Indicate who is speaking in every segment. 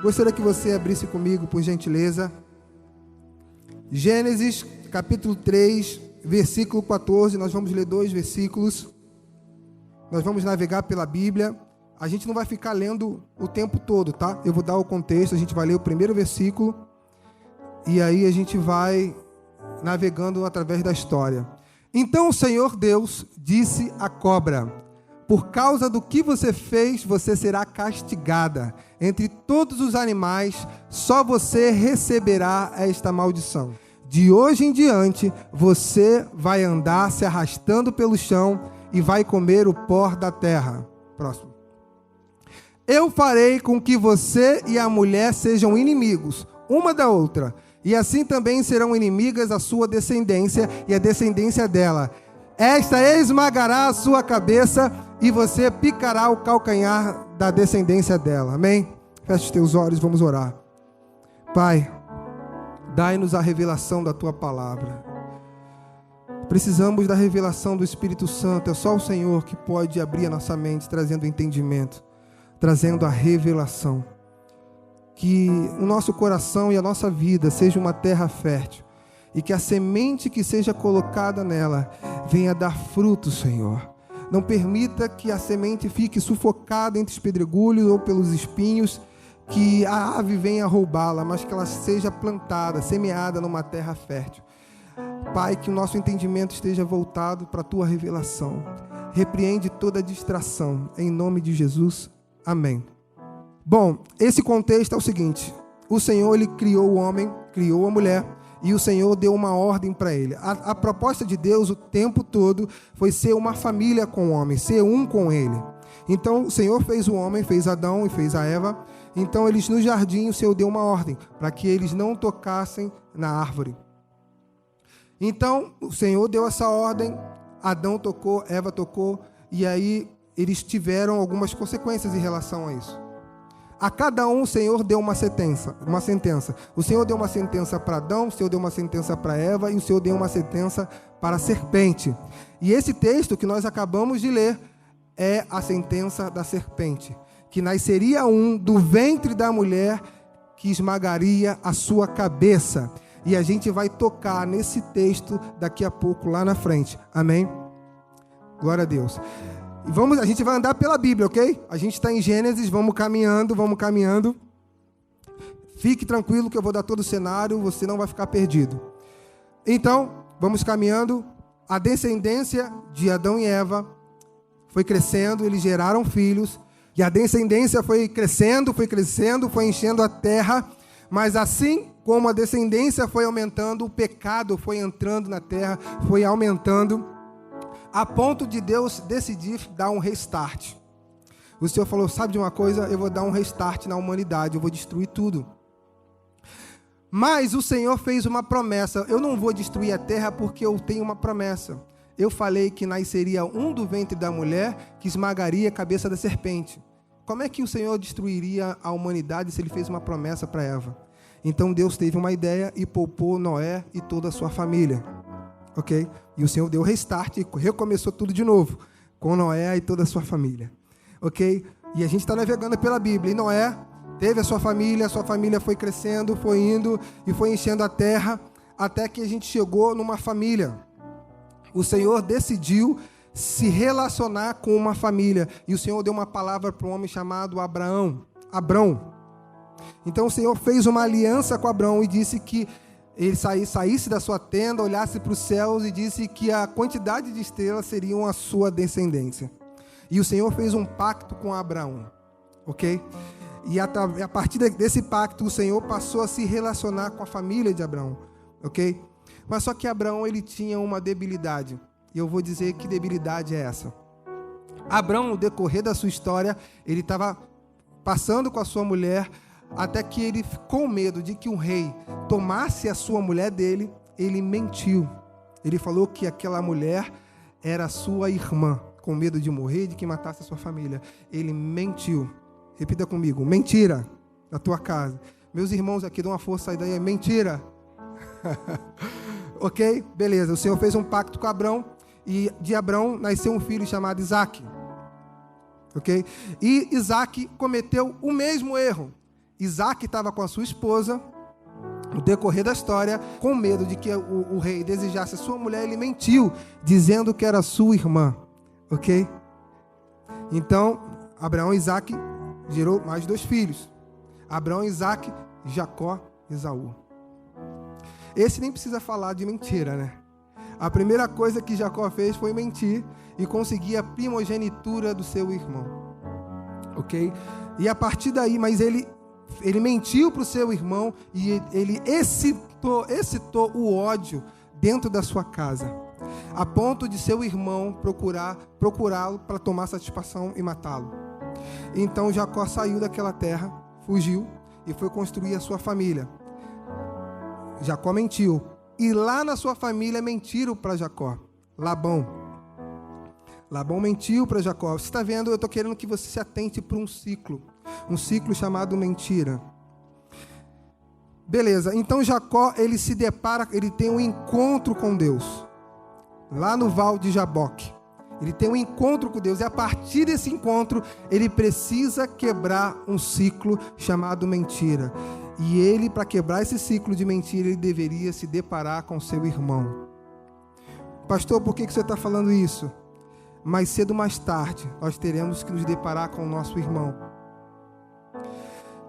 Speaker 1: Gostaria que você abrisse comigo, por gentileza, Gênesis, capítulo 3, versículo 14. Nós vamos ler 2 versículos. Nós vamos navegar pela Bíblia. A gente não vai ficar lendo o tempo todo, tá? Eu vou dar o contexto, a gente vai ler o primeiro versículo e aí a gente vai navegando através da história. Então o Senhor Deus disse à cobra: por causa do que você fez, você será castigada. Entre todos os animais, só você receberá esta maldição. De hoje em diante, você vai andar se arrastando pelo chão e vai comer o pó da terra. Próximo. Eu farei com que você e a mulher sejam inimigos, uma da outra, e assim também serão inimigas a sua descendência e a descendência dela. Esta esmagará a sua cabeça e você picará o calcanhar da descendência dela. Amém? Feche os teus olhos, vamos orar. Pai, dai-nos a revelação da tua palavra. Precisamos da revelação do Espírito Santo. É só o Senhor que pode abrir a nossa mente, trazendo entendimento, trazendo a revelação. Que o nosso coração e a nossa vida seja uma terra fértil e que a semente que seja colocada nela venha dar fruto, Senhor. Não permita que a semente fique sufocada entre os pedregulhos ou pelos espinhos, que a ave venha roubá-la, mas que ela seja plantada, semeada numa terra fértil. Pai, que o nosso entendimento esteja voltado para a Tua revelação. Repreende toda distração, em nome de Jesus. Amém. Bom, esse contexto é o seguinte: o Senhor, Ele criou o homem, criou a mulher, e o Senhor deu uma ordem para ele. A proposta de Deus o tempo todo foi ser uma família com o homem, ser um com ele. Então o Senhor fez o homem, fez Adão e fez a Eva. Então eles no jardim, o Senhor deu uma ordem para que eles não tocassem na árvore. Então o Senhor deu essa ordem, Adão tocou, Eva tocou, e aí eles tiveram algumas consequências em relação a isso. A cada um o Senhor deu uma sentença. O Senhor deu uma sentença para Adão, o Senhor deu uma sentença para Eva e o Senhor deu uma sentença para a serpente. E esse texto que nós acabamos de ler é a sentença da serpente, que nasceria do ventre da mulher que esmagaria a sua cabeça. E a gente vai tocar nesse texto daqui a pouco lá na frente. Amém? Glória a Deus. A gente vai andar pela Bíblia, ok? A gente está em Gênesis, vamos caminhando. Fique tranquilo que eu vou dar todo o cenário, você não vai ficar perdido. Então, vamos caminhando. A descendência de Adão e Eva foi crescendo, eles geraram filhos. E a descendência foi crescendo, foi enchendo a terra. Mas assim como a descendência foi aumentando, o pecado foi entrando na terra, foi aumentando, a ponto de Deus decidir dar um restart. O Senhor falou: sabe de uma coisa? Eu vou dar um restart na humanidade, eu vou destruir tudo. Mas o Senhor fez uma promessa: eu não vou destruir a terra porque eu tenho uma promessa. Eu falei que nasceria um do ventre da mulher que esmagaria a cabeça da serpente. Como é que o Senhor destruiria a humanidade se Ele fez uma promessa para Eva? Então Deus teve uma ideia e poupou Noé e toda a sua família. Ok? E o Senhor deu restart e recomeçou tudo de novo, com Noé e toda a sua família. Ok? E a gente está navegando pela Bíblia. E Noé teve a sua família foi crescendo, foi indo e foi enchendo a terra, até que a gente chegou numa família. O Senhor decidiu se relacionar com uma família. E o Senhor deu uma palavra para um homem chamado Abrão. Então o Senhor fez uma aliança com Abrão e disse que ele saísse da sua tenda, olhasse para os céus e disse que a quantidade de estrelas seriam a sua descendência. E o Senhor fez um pacto com Abraão, ok? E a partir desse pacto, o Senhor passou a se relacionar com a família de Abraão, ok? Mas só que Abraão, ele tinha uma debilidade. E eu vou dizer que debilidade é essa. Abraão, no decorrer da sua história, ele estava passando com a sua mulher, até que ele ficou com medo de que um rei tomasse a sua mulher dele. Ele mentiu. Ele falou que aquela mulher era sua irmã, com medo de morrer, de que matasse a sua família. Ele mentiu. Repita comigo: mentira na tua casa. Meus irmãos aqui, dão uma força aí, daí é mentira. Ok? Beleza. O Senhor fez um pacto com Abrão, e de Abrão nasceu um filho chamado Isaque. Ok? E Isaque cometeu o mesmo erro. Isaac estava com a sua esposa. No decorrer da história, com medo de que o rei desejasse a sua mulher, ele mentiu, dizendo que era sua irmã. Ok? Então, Abraão e Isaac gerou mais 2 filhos. Abraão e Isaac, Jacó e Esaú. Esse nem precisa falar de mentira, né? A primeira coisa que Jacó fez foi mentir e conseguir a primogenitura do seu irmão. Ok? E a partir daí, mas ele mentiu para o seu irmão e ele excitou o ódio dentro da sua casa, a ponto de seu irmão procurá-lo para tomar satisfação e matá-lo. Então Jacó saiu daquela terra, fugiu e foi construir a sua família. Jacó mentiu. E lá na sua família mentiram para Jacó. Labão mentiu para Jacó. Você está vendo? Eu estou querendo que você se atente para um ciclo chamado mentira. Beleza, então Jacó, ele se depara, ele tem um encontro com Deus, lá no Val de Jaboque. Ele tem um encontro com Deus, e a partir desse encontro, ele precisa quebrar um ciclo chamado mentira. E ele, para quebrar esse ciclo de mentira, ele deveria se deparar com seu irmão. Pastor, por que você está falando isso? Mais cedo ou mais tarde, nós teremos que nos deparar com o nosso irmão.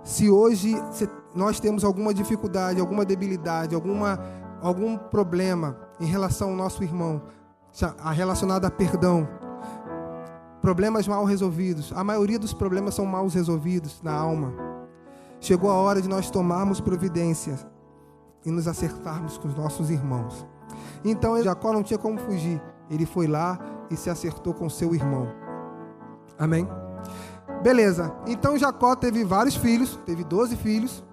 Speaker 1: Se hoje nós temos alguma dificuldade, alguma debilidade, algum problema em relação ao nosso irmão, relacionado a perdão, problemas mal resolvidos, a maioria dos problemas são mal resolvidos na alma. Chegou a hora de nós tomarmos providências e nos acertarmos com os nossos irmãos. Então Jacó não tinha como fugir, ele foi lá e se acertou com seu irmão. Amém? Beleza, então Jacó teve vários filhos, teve 12 filhos,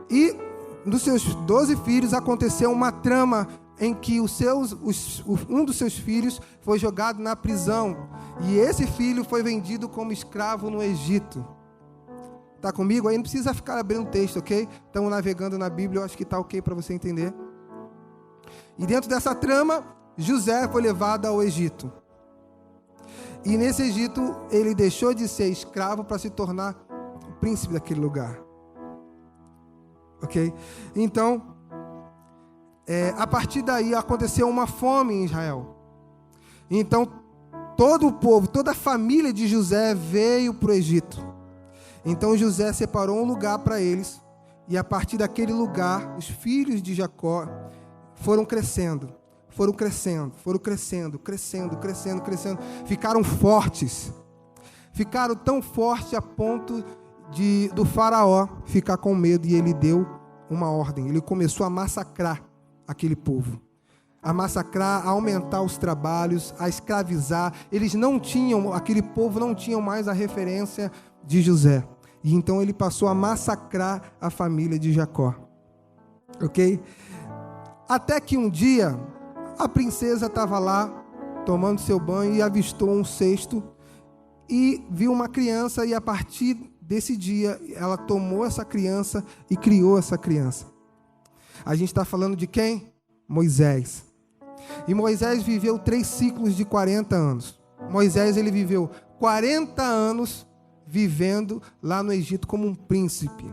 Speaker 1: e dos seus 12 filhos aconteceu uma trama em que um dos seus filhos foi jogado na prisão, e esse filho foi vendido como escravo no Egito. Está comigo? Aí não precisa ficar abrindo texto, ok? Estamos navegando na Bíblia, eu acho que está ok para você entender. E dentro dessa trama, José foi levado ao Egito. E nesse Egito, ele deixou de ser escravo para se tornar o príncipe daquele lugar. Ok? Então, a partir daí aconteceu uma fome em Israel. Então, todo o povo, toda a família de José veio para o Egito. Então José separou um lugar para eles, e a partir daquele lugar, os filhos de Jacó foram crescendo, ficaram fortes, ficaram tão fortes a ponto do faraó ficar com medo, e ele deu uma ordem, ele começou a massacrar aquele povo, a aumentar os trabalhos, a escravizar. Aquele povo não tinha mais a referência de José. E então ele passou a massacrar a família de Jacó. Ok? Até que um dia, a princesa estava lá, tomando seu banho, e avistou um cesto, e viu uma criança, e a partir desse dia, ela tomou essa criança e criou essa criança. A gente está falando de quem? Moisés. E Moisés viveu 3 ciclos de 40 anos. Moisés, ele viveu 40 anos vivendo lá no Egito como um príncipe,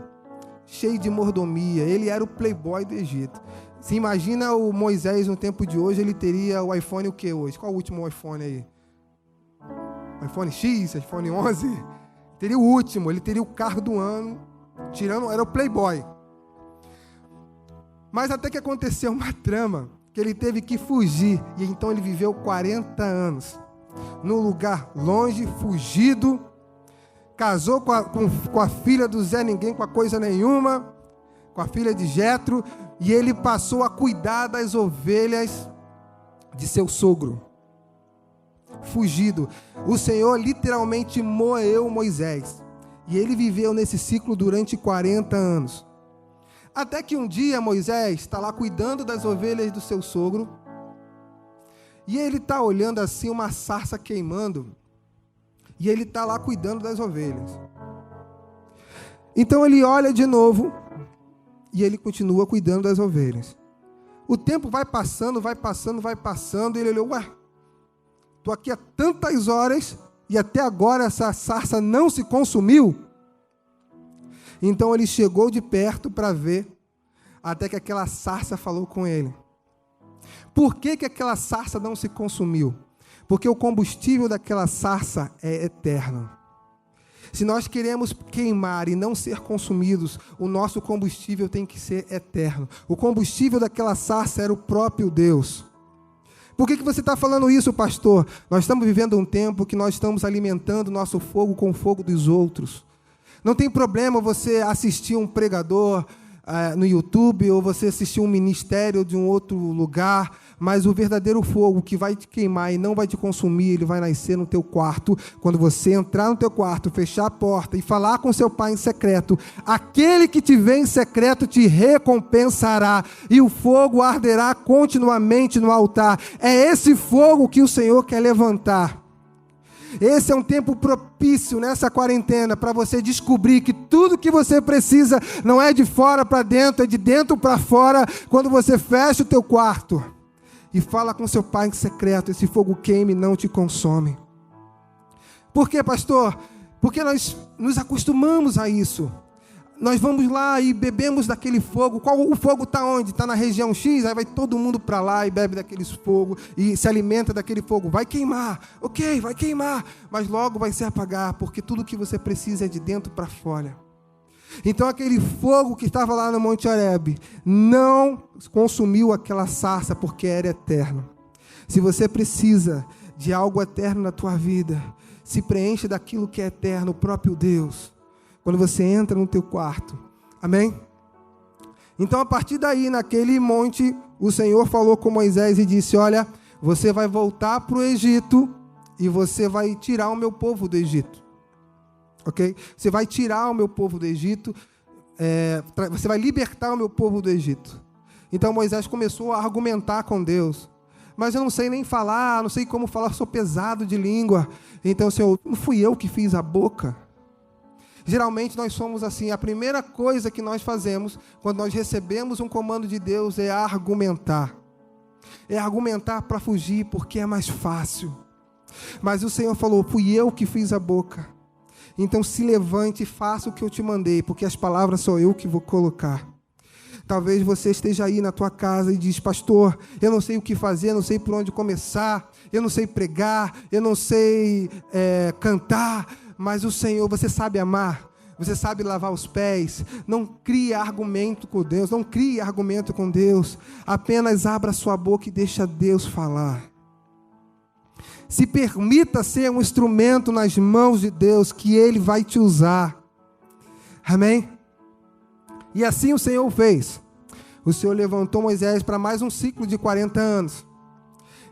Speaker 1: cheio de mordomia. Ele era o playboy do Egito. Se imagina o Moisés no tempo de hoje, ele teria o iPhone o que hoje? Qual o último iPhone aí? iPhone X, iPhone 11? Teria o último, ele teria o carro do ano, era o playboy. Mas até que aconteceu uma trama, que ele teve que fugir, e então ele viveu 40 anos, num lugar longe, fugido, casou com a filha do Zé Ninguém, com a coisa nenhuma, com a filha de Jetro, e ele passou a cuidar das ovelhas de seu sogro. Fugido. O Senhor literalmente moeu Moisés, e ele viveu nesse ciclo durante 40 anos. Até que um dia Moisés está lá cuidando das ovelhas do seu sogro, e ele está olhando assim uma sarça queimando, e ele está lá cuidando das ovelhas. Então ele olha de novo, e ele continua cuidando das ovelhas. O tempo vai passando, e ele olhou, estou aqui há tantas horas, e até agora essa sarça não se consumiu. Então ele chegou de perto para ver, até que aquela sarça falou com ele. Por que aquela sarça não se consumiu? Porque o combustível daquela sarça é eterno. Se nós queremos queimar e não ser consumidos, o nosso combustível tem que ser eterno. O combustível daquela sarça era o próprio Deus. Por que você está falando isso, pastor? Nós estamos vivendo um tempo que nós estamos alimentando o nosso fogo com o fogo dos outros. Não tem problema você assistir um pregador no YouTube, ou você assistir um ministério de um outro lugar, mas o verdadeiro fogo que vai te queimar e não vai te consumir, ele vai nascer no teu quarto. Quando você entrar no teu quarto, fechar a porta e falar com seu pai em secreto, aquele que te vê em secreto te recompensará, e o fogo arderá continuamente no altar. É esse fogo que o Senhor quer levantar. Esse é um tempo propício nessa quarentena para você descobrir que tudo que você precisa não é de fora para dentro, é de dentro para fora. Quando você fecha o teu quarto e fala com seu pai em secreto, esse fogo queima e não te consome. Por quê, pastor? Porque nós nos acostumamos a isso. Nós vamos lá e bebemos daquele fogo. O fogo está onde? Está na região X, aí vai todo mundo para lá e bebe daquele fogo e se alimenta daquele fogo. Vai queimar, ok, vai queimar, mas logo vai se apagar, porque tudo que você precisa é de dentro para fora. Então aquele fogo que estava lá no Monte Horebe não consumiu aquela sarça, porque era eterno. Se você precisa de algo eterno na tua vida, se preenche daquilo que é eterno, o próprio Deus. Quando você entra no teu quarto, amém? Então, a partir daí, naquele monte, o Senhor falou com Moisés e disse: olha, você vai voltar para o Egito e você vai tirar o meu povo do Egito, ok? Você vai tirar o meu povo do Egito, você vai libertar o meu povo do Egito. Então, Moisés começou a argumentar com Deus. Mas eu não sei nem falar, não sei como falar, sou pesado de língua. Então, Senhor, não fui eu que fiz a boca? Geralmente nós somos assim, a primeira coisa que nós fazemos quando nós recebemos um comando de Deus é argumentar. É argumentar para fugir, porque é mais fácil. Mas o Senhor falou: fui eu que fiz a boca. Então se levante e faça o que eu te mandei, porque as palavras sou eu que vou colocar. Talvez você esteja aí na tua casa e diz: pastor, eu não sei o que fazer, eu não sei por onde começar, eu não sei pregar, eu não sei cantar. Mas o Senhor, você sabe amar, você sabe lavar os pés. Não crie argumento com Deus, não crie argumento com Deus. Apenas abra sua boca e deixa Deus falar. Se permita ser um instrumento nas mãos de Deus, que Ele vai te usar. Amém? E assim o Senhor fez. O Senhor levantou Moisés para mais um ciclo de 40 anos.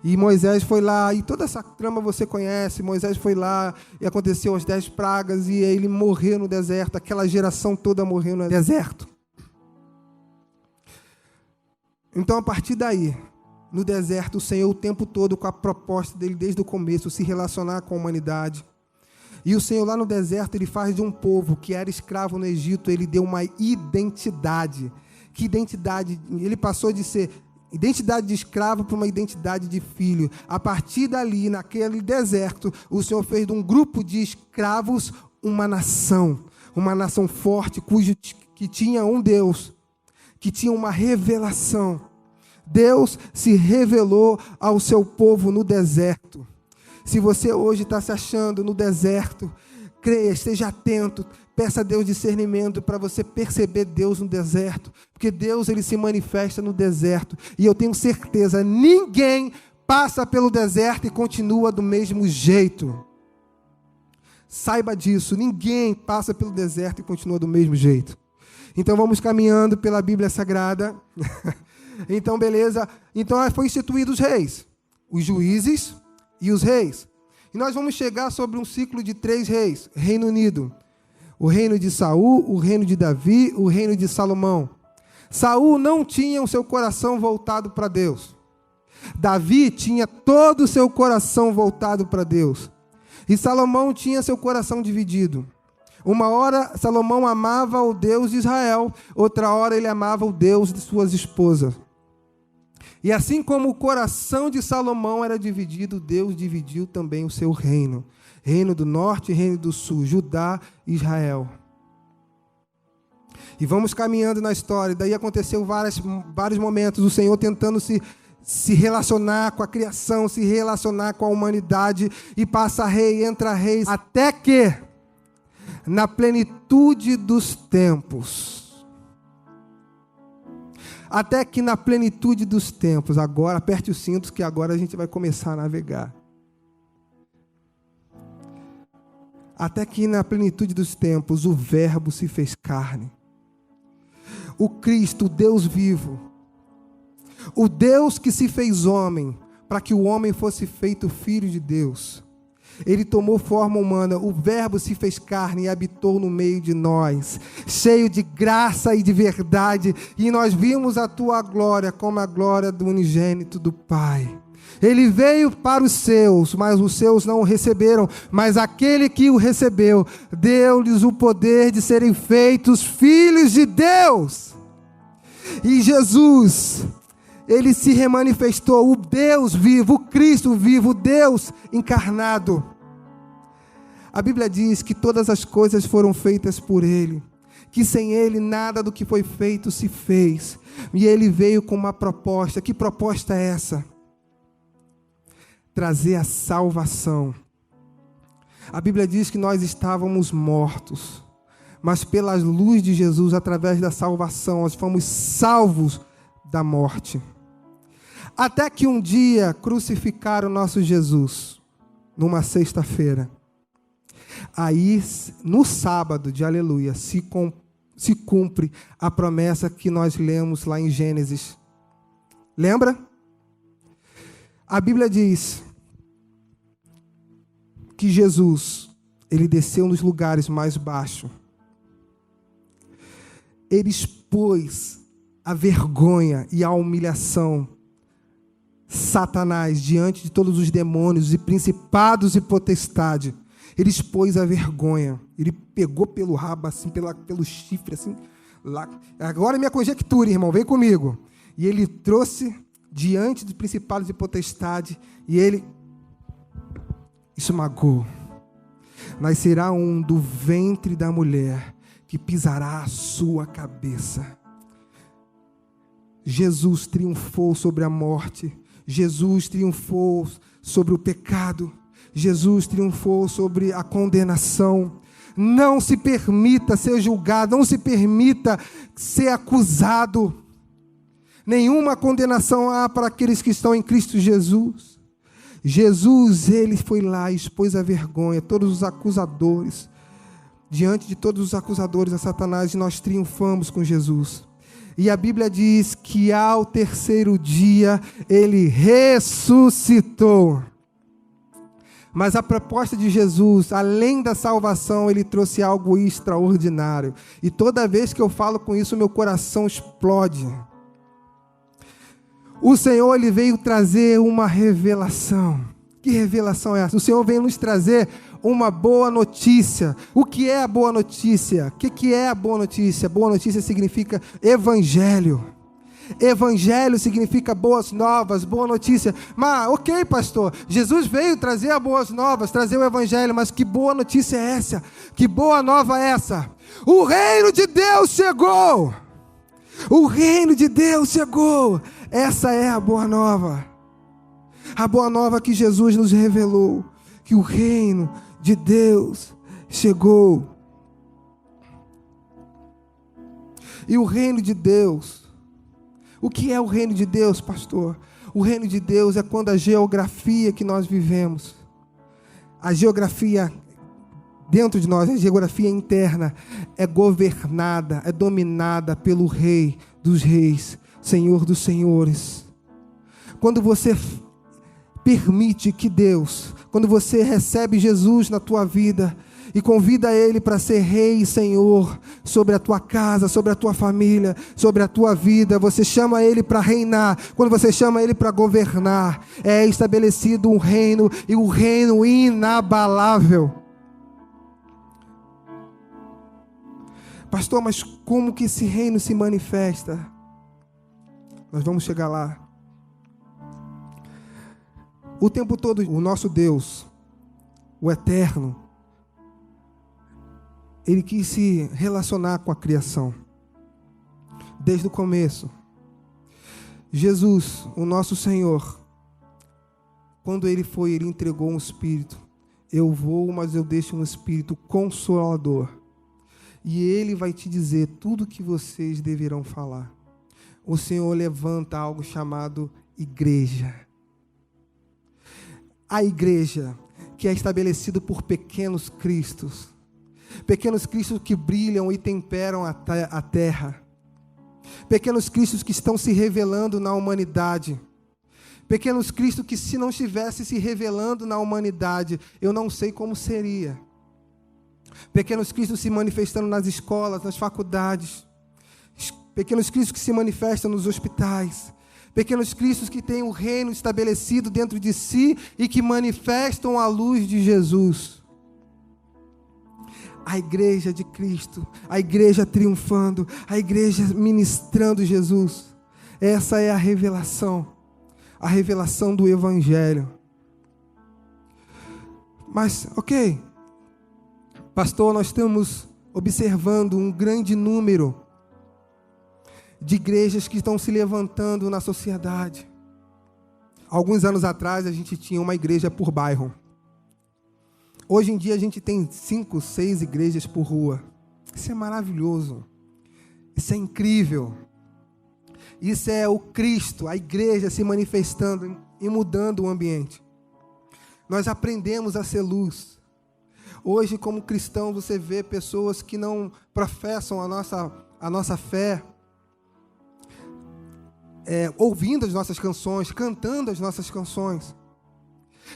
Speaker 1: E Moisés foi lá, e toda essa trama você conhece. Moisés foi lá, e aconteceu as 10 pragas, e ele morreu no deserto. Aquela geração toda morreu no deserto. Então, a partir daí, no deserto, o Senhor o tempo todo, com a proposta dele desde o começo, se relacionar com a humanidade. E o Senhor lá no deserto, ele faz de um povo que era escravo no Egito, ele deu uma identidade. Que identidade? Ele passou de ser identidade de escravo para uma identidade de filho. A partir dali, naquele deserto, o Senhor fez de um grupo de escravos uma nação forte, que tinha um Deus, que tinha uma revelação. Deus se revelou ao seu povo no deserto. Se você hoje está se achando no deserto, creia, esteja atento, peça a Deus discernimento para você perceber Deus no deserto, porque Deus, ele se manifesta no deserto, e eu tenho certeza, ninguém passa pelo deserto e continua do mesmo jeito. Saiba disso, ninguém passa pelo deserto e continua do mesmo jeito. Então vamos caminhando pela Bíblia Sagrada. Então beleza, então foi instituídos os reis, os juízes e os reis. E nós vamos chegar sobre um ciclo de 3 reis, Reino Unido. O reino de Saul, o reino de Davi, o reino de Salomão. Saul não tinha o seu coração voltado para Deus. Davi tinha todo o seu coração voltado para Deus. E Salomão tinha seu coração dividido. Uma hora Salomão amava o Deus de Israel, outra hora ele amava o Deus de suas esposas. E assim como o coração de Salomão era dividido, Deus dividiu também o seu reino. Reino do norte e reino do sul, Judá e Israel. E vamos caminhando na história. Daí aconteceu vários momentos, o Senhor tentando se relacionar com a criação, se relacionar com a humanidade, e passa rei, entra rei, até que, na plenitude dos tempos, agora, aperte os cintos, que agora a gente vai começar a navegar. Até que na plenitude dos tempos, o Verbo se fez carne. O Cristo, o Deus vivo, o Deus que se fez homem, para que o homem fosse feito filho de Deus. Ele tomou forma humana, o Verbo se fez carne e habitou no meio de nós, cheio de graça e de verdade, e nós vimos a tua glória como a glória do unigênito do Pai. Ele veio para os seus, mas os seus não o receberam, mas aquele que o recebeu, deu-lhes o poder de serem feitos filhos de Deus. E Jesus, ele se remanifestou, o Deus vivo, o Cristo vivo, o Deus encarnado. A Bíblia diz que todas as coisas foram feitas por ele, que sem ele nada do que foi feito se fez. E ele veio com uma proposta. Que proposta é essa? Trazer a salvação. A Bíblia diz que nós estávamos mortos, mas pela luz de Jesus, através da salvação, nós fomos salvos da morte. Até que um dia crucificaram o nosso Jesus, numa sexta-feira. Aí, no sábado de aleluia, se cumpre a promessa que nós lemos lá em Gênesis. Lembra? A Bíblia diz que Jesus, ele desceu nos lugares mais baixos. Ele expôs a vergonha e a humilhação, Satanás, diante de todos os demônios e principados e potestade. Ele expôs a vergonha. Ele pegou pelo rabo, assim, pelo chifre, assim. Lá. Agora é minha conjectura, irmão, vem comigo. E ele trouxe diante dos principados e potestade, e ele esmagou. Nascerá um do ventre da mulher, que pisará a sua cabeça. Jesus triunfou sobre a morte. Jesus triunfou sobre o pecado. Jesus triunfou sobre a condenação. Não se permita ser julgado, não se permita ser acusado. Nenhuma condenação há para aqueles que estão em Cristo Jesus. Jesus, ele foi lá e expôs a vergonha, todos os acusadores. Diante de todos os acusadores a Satanás, nós triunfamos com Jesus. E a Bíblia diz que ao terceiro dia ele ressuscitou. Mas a proposta de Jesus, além da salvação, ele trouxe algo extraordinário. E toda vez que eu falo com isso, meu coração explode. O Senhor, ele veio trazer uma revelação. Que revelação é essa? O Senhor veio nos trazer uma boa notícia. O que é a boa notícia? O que é a boa notícia? Boa notícia significa evangelho. Evangelho significa boas novas, boa notícia. Mas, ok, pastor, Jesus veio trazer as boas novas, trazer o evangelho, mas que boa notícia é essa? Que boa nova é essa? O reino de Deus chegou! O reino de Deus chegou! Essa é a boa nova. A boa nova que Jesus nos revelou, que o reino de Deus chegou. E o reino de Deus, o que é o reino de Deus, pastor? O reino de Deus é quando a geografia que nós vivemos, a geografia dentro de nós, a geografia interna, é governada, é dominada pelo Rei dos Reis, Senhor dos Senhores. Quando você permite que Deus, quando você recebe Jesus na tua vida e convida Ele para ser Rei e Senhor sobre a tua casa, sobre a tua família, sobre a tua vida, você chama Ele para reinar. Quando você chama Ele para governar, é estabelecido um reino, e um reino inabalável. Pastor, mas como que esse reino se manifesta? Nós vamos chegar lá. O tempo todo, o nosso Deus, o Eterno, Ele quis se relacionar com a criação. desde o começo. Jesus, o nosso Senhor, quando Ele entregou um Espírito. Eu vou, mas eu deixo um Espírito Consolador. E Ele vai te dizer tudo o que vocês deverão falar. O Senhor levanta algo chamado igreja. A igreja que é estabelecido por pequenos cristos. Pequenos cristos que brilham e temperam a terra. Pequenos cristos que estão se revelando na humanidade. Pequenos cristos que, se não estivesse se revelando na humanidade, eu não sei como seria. Pequenos cristos se manifestando nas escolas, nas faculdades. Pequenos cristos que se manifestam nos hospitais. Pequenos cristos que têm o reino estabelecido dentro de si e que manifestam a luz de Jesus. A igreja de Cristo, a igreja triunfando, a igreja ministrando Jesus. Essa é a revelação do Evangelho. Mas, ok, pastor, nós estamos observando um grande número de igrejas que estão se levantando na sociedade. Alguns anos atrás, a gente tinha uma igreja por bairro. Hoje em dia, a gente tem 5, 6 igrejas por rua. Isso é maravilhoso. Isso é incrível. Isso é o Cristo, a igreja se manifestando e mudando o ambiente. Nós aprendemos a ser luz. Hoje, como cristão, você vê pessoas que não professam a nossa fé, ouvindo as nossas canções, cantando as nossas canções.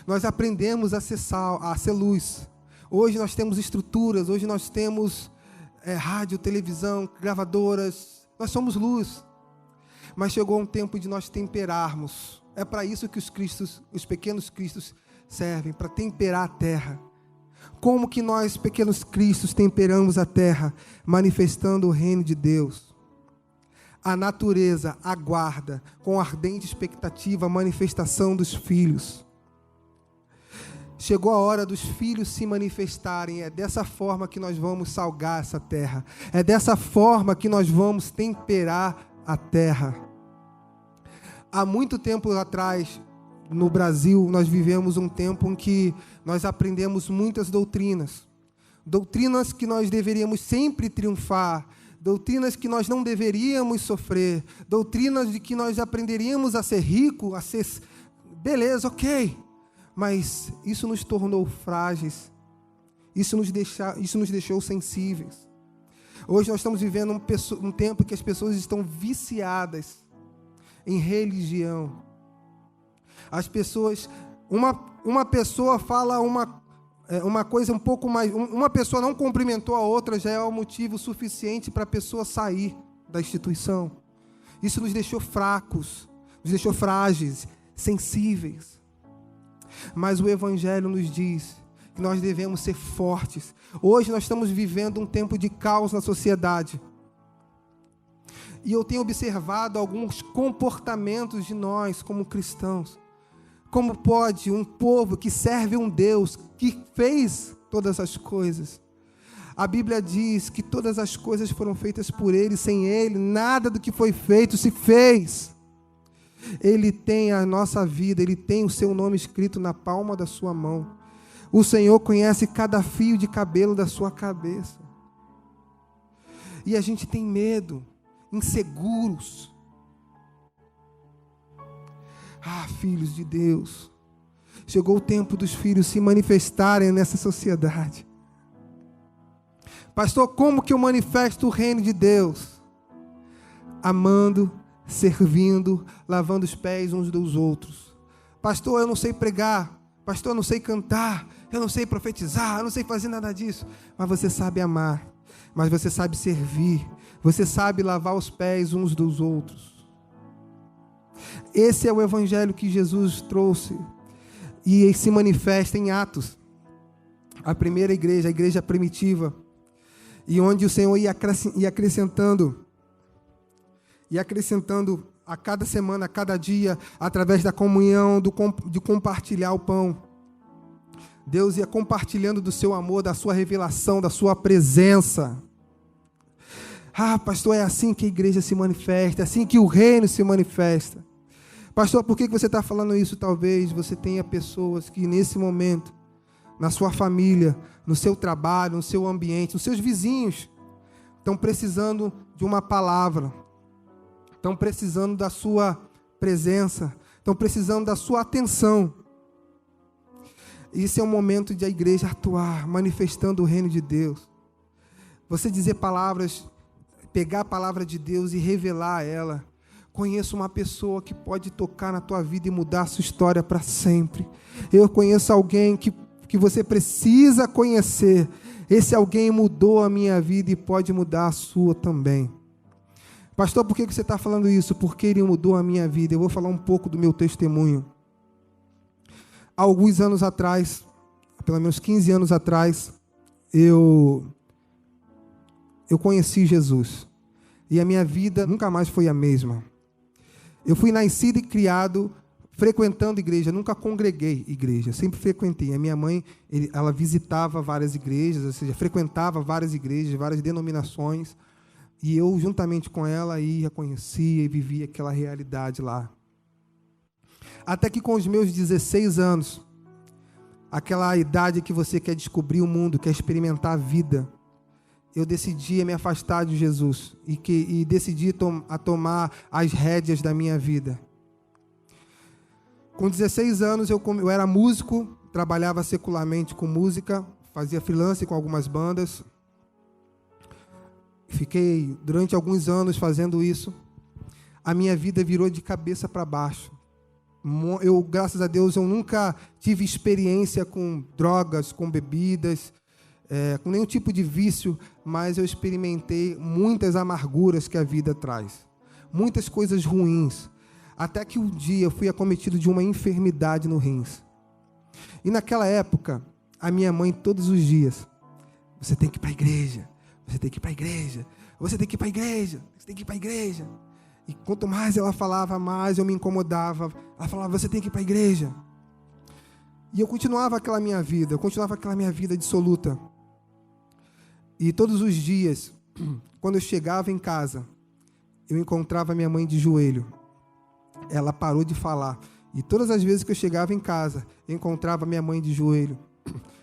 Speaker 1: Nós aprendemos a ser sal, a ser luz. Hoje nós temos estruturas, hoje nós temos rádio, televisão, gravadoras. Nós somos luz. Mas chegou um tempo de nós temperarmos. É para isso que os pequenos cristos servem, para temperar a terra. Como que nós, pequenos cristos, temperamos a terra? Manifestando o reino de Deus. A natureza aguarda, com ardente expectativa, a manifestação dos filhos. Chegou a hora dos filhos se manifestarem. É dessa forma que nós vamos salgar essa terra. É dessa forma que nós vamos temperar a terra. Há muito tempo atrás, no Brasil, nós vivemos um tempo em que nós aprendemos muitas doutrinas. Doutrinas que nós deveríamos sempre triunfar. Doutrinas que nós não deveríamos sofrer. Doutrinas de que nós aprenderíamos a ser rico, a ser... Beleza, ok. Mas isso nos tornou frágeis. Isso nos deixou sensíveis. Hoje nós estamos vivendo um tempo em que as pessoas estão viciadas em religião. As pessoas... Uma pessoa fala uma coisa um pouco mais... Uma pessoa não cumprimentou a outra, já é o motivo suficiente para a pessoa sair da instituição. Isso nos deixou fracos, nos deixou frágeis, sensíveis. Mas o Evangelho nos diz que nós devemos ser fortes. Hoje nós estamos vivendo um tempo de caos na sociedade. E eu tenho observado alguns comportamentos de nós como cristãos. Como pode um povo que serve um Deus que fez todas as coisas? A Bíblia diz que todas as coisas foram feitas por Ele, sem Ele, nada do que foi feito se fez. Ele tem a nossa vida, Ele tem o seu nome escrito na palma da sua mão. O Senhor conhece cada fio de cabelo da sua cabeça. E a gente tem medo, inseguros. Filhos de Deus, chegou o tempo dos filhos se manifestarem nessa sociedade. Pastor, como que eu manifesto o reino de Deus? Amando, servindo, lavando os pés uns dos outros. Pastor, eu não sei pregar. Pastor, eu não sei cantar. Eu não sei profetizar. Eu não sei fazer nada disso. Mas você sabe amar. Mas você sabe servir. Você sabe lavar os pés uns dos outros. Esse é o Evangelho que Jesus trouxe. E se manifesta em Atos. A primeira igreja, a igreja primitiva. E onde o Senhor ia acrescentando a cada semana, a cada dia, através da comunhão, de compartilhar o pão. Deus ia compartilhando do seu amor, da sua revelação, da sua presença. Ah, pastor, é assim que a igreja se manifesta, é assim que o reino se manifesta. Pastor, por que você está falando isso? Talvez você tenha pessoas que nesse momento, na sua família, no seu trabalho, no seu ambiente, nos seus vizinhos, estão precisando de uma palavra, estão precisando da sua presença, estão precisando da sua atenção. Esse é o momento de a igreja atuar, manifestando o reino de Deus. Você dizer palavras, pegar a palavra de Deus e revelar ela. Conheço uma pessoa que pode tocar na tua vida e mudar a sua história para sempre. Eu conheço alguém que você precisa conhecer. Esse alguém mudou a minha vida e pode mudar a sua também. Pastor, por que você está falando isso? Porque ele mudou a minha vida. Eu vou falar um pouco do meu testemunho. Há alguns anos atrás, pelo menos 15 anos atrás, eu conheci Jesus. E a minha vida nunca mais foi a mesma. Eu fui nascido e criado frequentando igreja, nunca congreguei igreja, sempre frequentei. A minha mãe, ela visitava várias igrejas, ou seja, frequentava várias igrejas, várias denominações, e eu, juntamente com ela, ia, conhecia e vivia aquela realidade lá. Até que com os meus 16 anos, aquela idade que você quer descobrir o mundo, quer experimentar a vida, eu decidi me afastar de Jesus e decidi tomar as rédeas da minha vida. Com 16 anos eu era músico, trabalhava secularmente com música, fazia freelance com algumas bandas. Fiquei durante alguns anos fazendo isso. A minha vida virou de cabeça para baixo. Eu, graças a Deus, eu nunca tive experiência com drogas, com bebidas, com nenhum tipo de vício, mas eu experimentei muitas amarguras que a vida traz, muitas coisas ruins, até que um dia eu fui acometido de uma enfermidade no rins. E naquela época, a minha mãe todos os dias, você tem que ir para a igreja, você tem que ir para a igreja, você tem que ir para a igreja, você tem que ir para a igreja. E quanto mais ela falava, mais eu me incomodava. Ela falava, você tem que ir para a igreja. E eu continuava aquela minha vida dissoluta. E todos os dias, quando eu chegava em casa, eu encontrava minha mãe de joelho. Ela parou de falar. E todas as vezes que eu chegava em casa, eu encontrava minha mãe de joelho.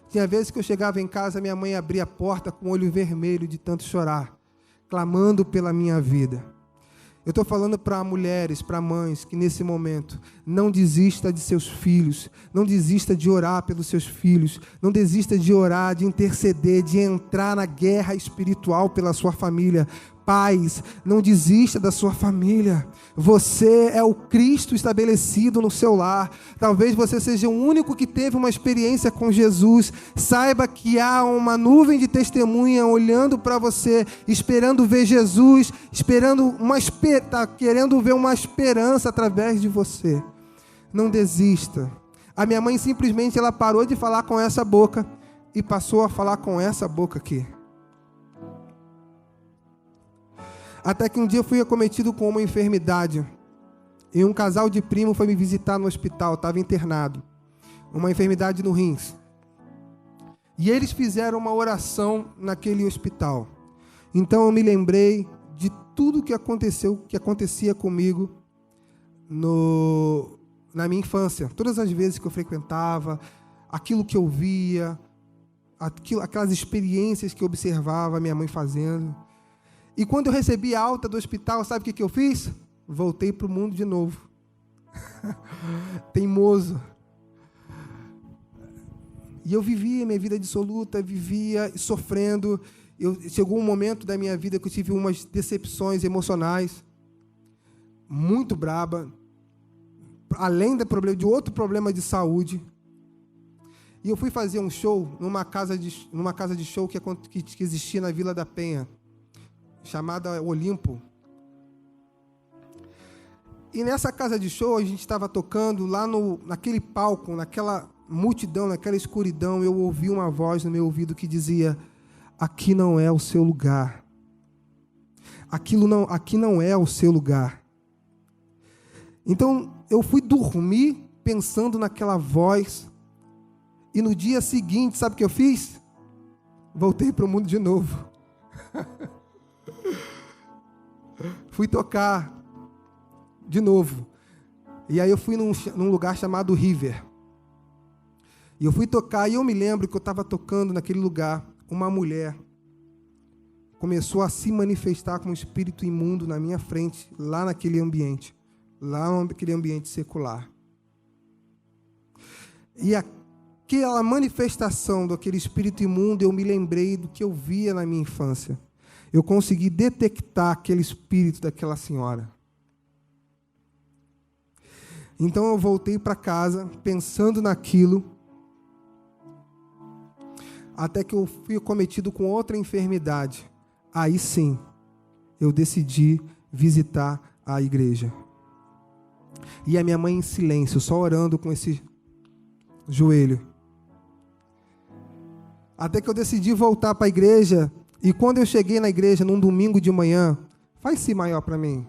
Speaker 1: Tinha vezes que eu chegava em casa, minha mãe abria a porta com o olho vermelho de tanto chorar, clamando pela minha vida. Eu estou falando para mulheres, para mães, que nesse momento não desista de seus filhos, não desista de orar pelos seus filhos, não desista de orar, de interceder, de entrar na guerra espiritual pela sua família. Pais, não desista da sua família. Você é o Cristo estabelecido no seu lar. Talvez você seja o único que teve uma experiência com Jesus. Saiba que há uma nuvem de testemunha olhando para você, esperando ver Jesus, tá querendo ver uma esperança através de você. Não desista. A minha mãe simplesmente ela parou de falar com essa boca e passou a falar com essa boca aqui. Até que um dia eu fui acometido com uma enfermidade. E um casal de primo foi me visitar no hospital, estava internado. Uma enfermidade no rins. E eles fizeram uma oração naquele hospital. Então eu me lembrei de tudo que acontecia comigo na minha infância. Todas as vezes que eu frequentava, aquilo que eu via, aquelas experiências que eu observava a minha mãe fazendo. E quando eu recebi a alta do hospital, sabe o que eu fiz? Voltei para o mundo de novo. Teimoso. E eu vivia minha vida dissoluta, vivia sofrendo. Chegou um momento da minha vida que eu tive umas decepções emocionais, muito braba, além de outro problema de saúde. E eu fui fazer um show numa casa de show que existia na Vila da Penha, chamada Olimpo. E nessa casa de show, a gente estava tocando lá naquele palco, naquela multidão, naquela escuridão, eu ouvi uma voz no meu ouvido que dizia, aqui não é o seu lugar. Aqui não é o seu lugar. Então, eu fui dormir pensando naquela voz, e no dia seguinte, sabe o que eu fiz? Voltei para o mundo de novo. fui tocar de novo. E aí eu fui num lugar chamado River. E eu fui tocar e eu me lembro que eu estava tocando naquele lugar. Uma mulher começou a se manifestar com um espírito imundo na minha frente, lá naquele ambiente secular. E aquela manifestação daquele espírito imundo, eu me lembrei do que eu via na minha infância. Eu consegui detectar aquele espírito daquela senhora. Então eu voltei para casa, pensando naquilo, até que eu fui cometido com outra enfermidade. Aí sim, eu decidi visitar a igreja. E a minha mãe em silêncio, só orando com esse joelho. Até que eu decidi voltar para a igreja. E quando eu cheguei na igreja, num domingo de manhã, faz si maior para mim.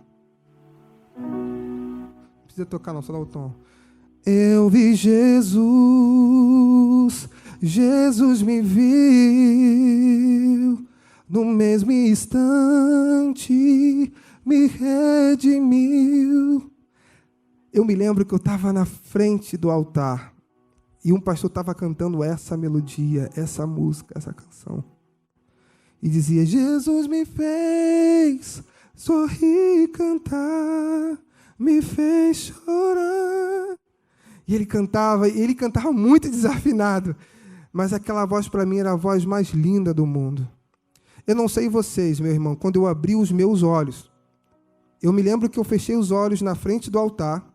Speaker 1: Não precisa tocar não, só dá o tom. Eu vi Jesus, Jesus me viu, no mesmo instante me redimiu. Eu me lembro que eu estava na frente do altar e um pastor estava cantando essa melodia, essa música, essa canção. E dizia, Jesus me fez sorrir e cantar, me fez chorar. E ele cantava muito desafinado, mas aquela voz para mim era a voz mais linda do mundo. Eu não sei vocês, meu irmão, quando eu abri os meus olhos, eu me lembro que eu fechei os olhos na frente do altar.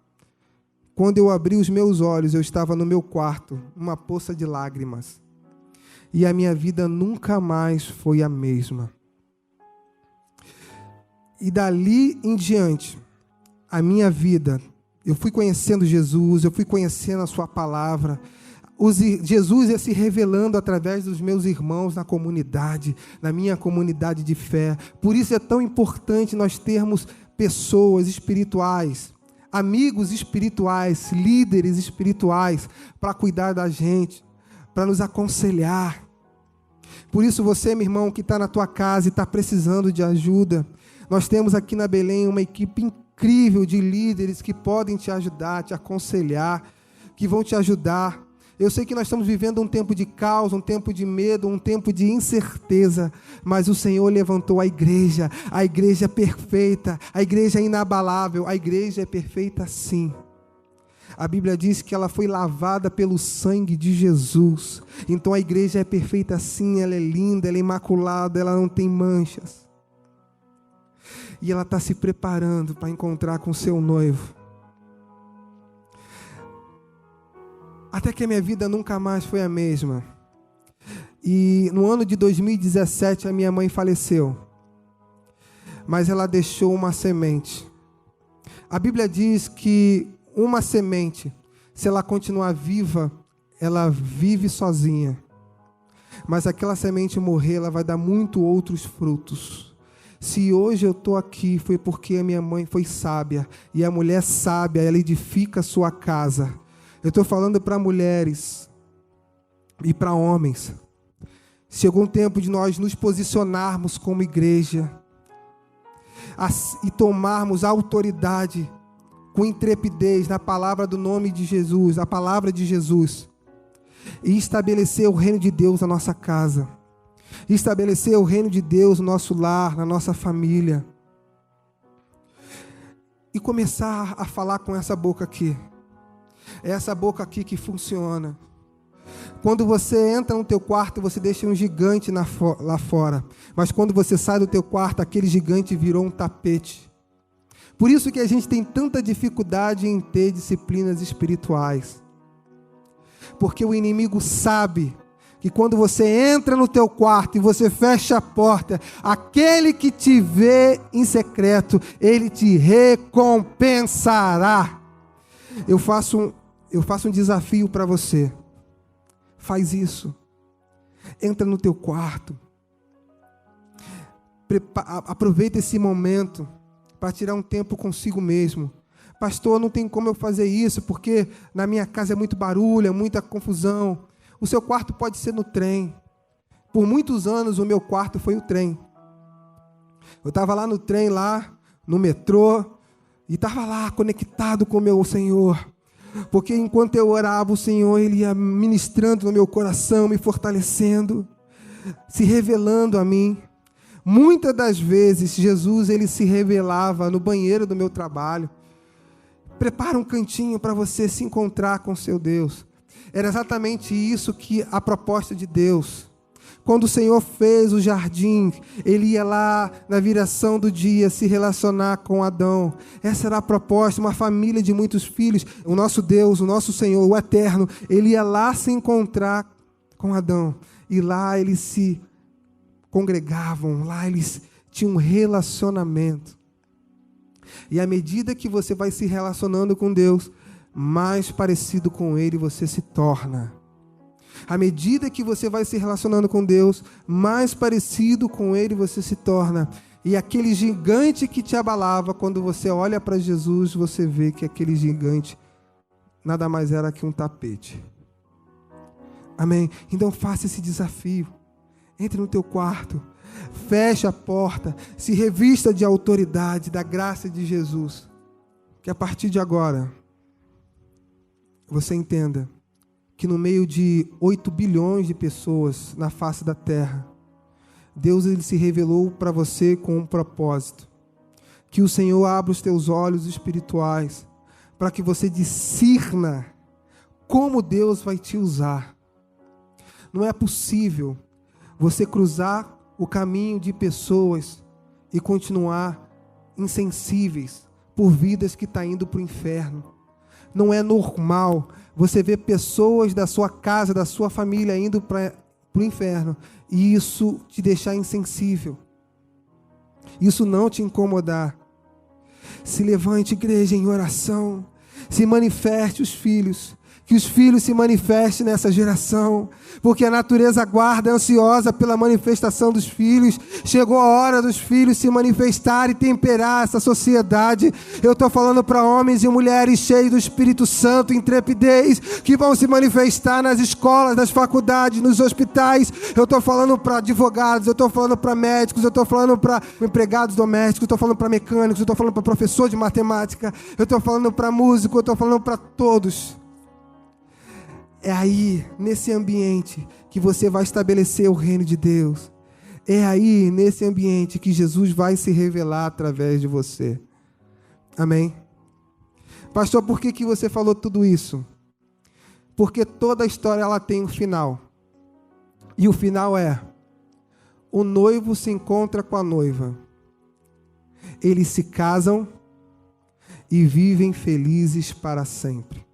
Speaker 1: Quando eu abri os meus olhos, eu estava no meu quarto, uma poça de lágrimas. E a minha vida nunca mais foi a mesma. E dali em diante, a minha vida, eu fui conhecendo Jesus, eu fui conhecendo a sua palavra. Jesus ia se revelando através dos meus irmãos na comunidade, na minha comunidade de fé. Por isso é tão importante nós termos pessoas espirituais, amigos espirituais, líderes espirituais, para cuidar da gente, para nos aconselhar. Por isso você, meu irmão, que está na tua casa e está precisando de ajuda, nós temos aqui na Belém uma equipe incrível de líderes que podem te ajudar, te aconselhar, que vão te ajudar. Eu sei que nós estamos vivendo um tempo de caos, um tempo de medo, um tempo de incerteza, mas o Senhor levantou a igreja perfeita, a igreja inabalável, a igreja é perfeita sim. A Bíblia diz que ela foi lavada pelo sangue de Jesus. Então a igreja é perfeita sim, ela é linda, ela é imaculada, ela não tem manchas. E ela está se preparando para encontrar com o seu noivo. Até que a minha vida nunca mais foi a mesma. E no ano de 2017 a minha mãe faleceu. Mas ela deixou uma semente. A Bíblia diz que uma semente, se ela continuar viva, ela vive sozinha. Mas aquela semente morrer, ela vai dar muito outros frutos. Se hoje eu estou aqui, foi porque a minha mãe foi sábia. E a mulher sábia, ela edifica a sua casa. Eu estou falando para mulheres e para homens. Chegou um tempo de nós nos posicionarmos como igreja e tomarmos a autoridade com intrepidez na palavra do nome de Jesus, a palavra de Jesus, e estabelecer o reino de Deus na nossa casa, estabelecer o reino de Deus no nosso lar, na nossa família, e começar a falar com essa boca aqui. É essa boca aqui que funciona. Quando você entra no teu quarto, você deixa um gigante lá fora, mas quando você sai do teu quarto, aquele gigante virou um tapete. Por isso que a gente tem tanta dificuldade em ter disciplinas espirituais. Porque o inimigo sabe que quando você entra no teu quarto e você fecha a porta, aquele que te vê em secreto, ele te recompensará. Eu faço um desafio para você. Faz isso. Entra no teu quarto. Aproveita esse momento para tirar um tempo consigo mesmo. Pastor, não tem como eu fazer isso, porque na minha casa é muito barulho, é muita confusão. O seu quarto pode ser no trem. Por muitos anos o meu quarto foi o trem. Eu estava lá no trem, lá, no metrô, e estava lá conectado com o meu Senhor. Porque enquanto eu orava, o Senhor Ele ia ministrando no meu coração, me fortalecendo, se revelando a mim. Muitas das vezes, Jesus Ele se revelava no banheiro do meu trabalho. Prepara um cantinho para você se encontrar com seu Deus. Era exatamente isso que a proposta de Deus. Quando o Senhor fez o jardim, Ele ia lá na viração do dia se relacionar com Adão. Essa era a proposta, uma família de muitos filhos. O nosso Deus, o nosso Senhor, o Eterno, Ele ia lá se encontrar com Adão. E lá eles se congregavam, lá eles tinham um relacionamento. E à medida que você vai se relacionando com Deus, mais parecido com Ele você se torna. À medida que você vai se relacionando com Deus, mais parecido com Ele você se torna. E aquele gigante que te abalava, quando você olha para Jesus, você vê que aquele gigante nada mais era que um tapete. Amém? Então faça esse desafio. Entre no teu quarto, feche a porta, se revista de autoridade, da graça de Jesus. Que a partir de agora, você entenda que no meio de 8 bilhões de pessoas na face da terra, Deus Ele se revelou para você com um propósito. Que o Senhor abra os teus olhos espirituais, para que você discirna como Deus vai te usar. Não é possível você cruzar o caminho de pessoas e continuar insensíveis por vidas que estão indo para o inferno. Não é normal você ver pessoas da sua casa, da sua família indo para o inferno e isso te deixar insensível. Isso não te incomodar. Se levante, igreja, em oração. Se manifeste os filhos. Que os filhos se manifestem nessa geração, porque a natureza aguarda, ansiosa pela manifestação dos filhos. Chegou a hora dos filhos se manifestar e temperar essa sociedade. Eu estou falando para homens e mulheres cheios do Espírito Santo, intrepidez, que vão se manifestar nas escolas, nas faculdades, nos hospitais. Eu estou falando para advogados, eu estou falando para médicos, eu estou falando para empregados domésticos, eu estou falando para mecânicos, eu estou falando para professor de matemática, eu estou falando para músico, eu estou falando para todos. É aí, nesse ambiente, que você vai estabelecer o reino de Deus. É aí, nesse ambiente, que Jesus vai se revelar através de você. Amém? Pastor, por que você falou tudo isso? Porque toda a história ela tem um final. E o final é: o noivo se encontra com a noiva. Eles se casam e vivem felizes para sempre.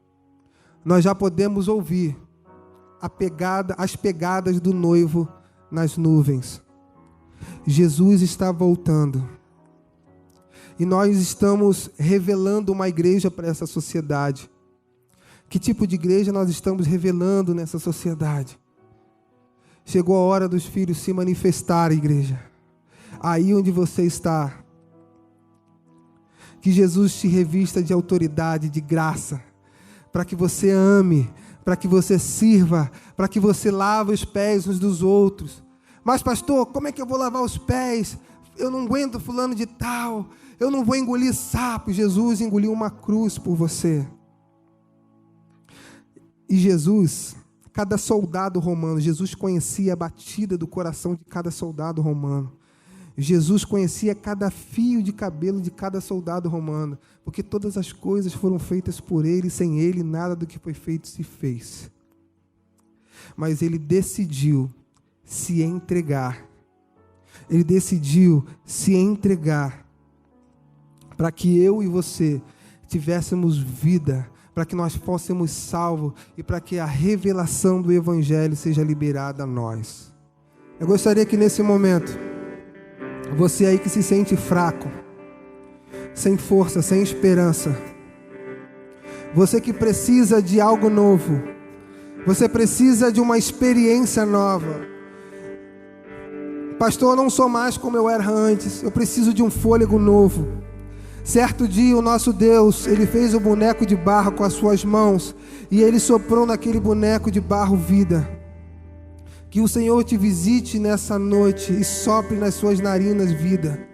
Speaker 1: Nós já podemos ouvir as pegadas do noivo nas nuvens. Jesus está voltando. E nós estamos revelando uma igreja para essa sociedade. Que tipo de igreja nós estamos revelando nessa sociedade? Chegou a hora dos filhos se manifestarem, igreja. Aí onde você está. Que Jesus te revista de autoridade, de graça, para que você ame, para que você sirva, para que você lave os pés uns dos outros. Mas pastor, como é que eu vou lavar os pés? Eu não aguento fulano de tal, eu não vou engolir sapo. Jesus engoliu uma cruz por você. E Jesus, cada soldado romano, Jesus conhecia a batida do coração de cada soldado romano. Jesus conhecia cada fio de cabelo de cada soldado romano, porque todas as coisas foram feitas por Ele, sem Ele nada do que foi feito se fez. Mas Ele decidiu se entregar. Ele decidiu se entregar para que eu e você tivéssemos vida, para que nós fôssemos salvos e para que a revelação do Evangelho seja liberada a nós. Eu gostaria que nesse momento, você aí que se sente fraco, sem força, sem esperança, você que precisa de algo novo, você precisa de uma experiência nova. Pastor, eu não sou mais como eu era antes, eu preciso de um fôlego novo. Certo dia o nosso Deus, Ele fez um boneco de barro com as suas mãos e Ele soprou naquele boneco de barro vida. Que o Senhor te visite nessa noite e sopre nas suas narinas vida.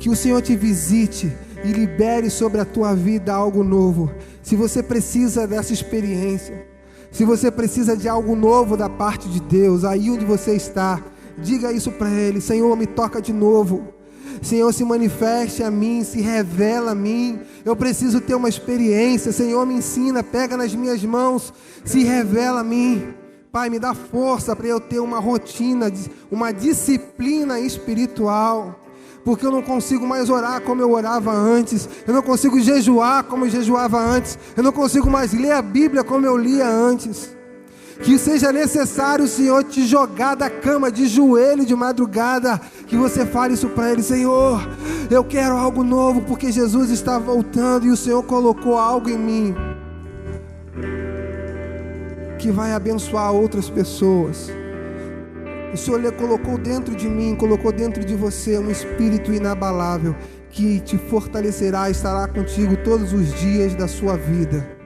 Speaker 1: Que o Senhor te visite e libere sobre a tua vida algo novo. Se você precisa dessa experiência, se você precisa de algo novo da parte de Deus, aí onde você está, diga isso para Ele: Senhor, me toca de novo. Senhor, se manifeste a mim, se revela a mim. Eu preciso ter uma experiência. Senhor, me ensina, pega nas minhas mãos, se revela a mim. Pai, me dá força para eu ter uma rotina, uma disciplina espiritual, porque eu não consigo mais orar como eu orava antes, eu não consigo jejuar como eu jejuava antes, eu não consigo mais ler a Bíblia como eu lia antes. Que seja necessário o Senhor te jogar da cama de joelho de madrugada, que você fale isso para Ele: Senhor, eu quero algo novo, porque Jesus está voltando e o Senhor colocou algo em mim que vai abençoar outras pessoas. O Senhor colocou dentro de mim, colocou dentro de você um espírito inabalável, que te fortalecerá e estará contigo todos os dias da sua vida.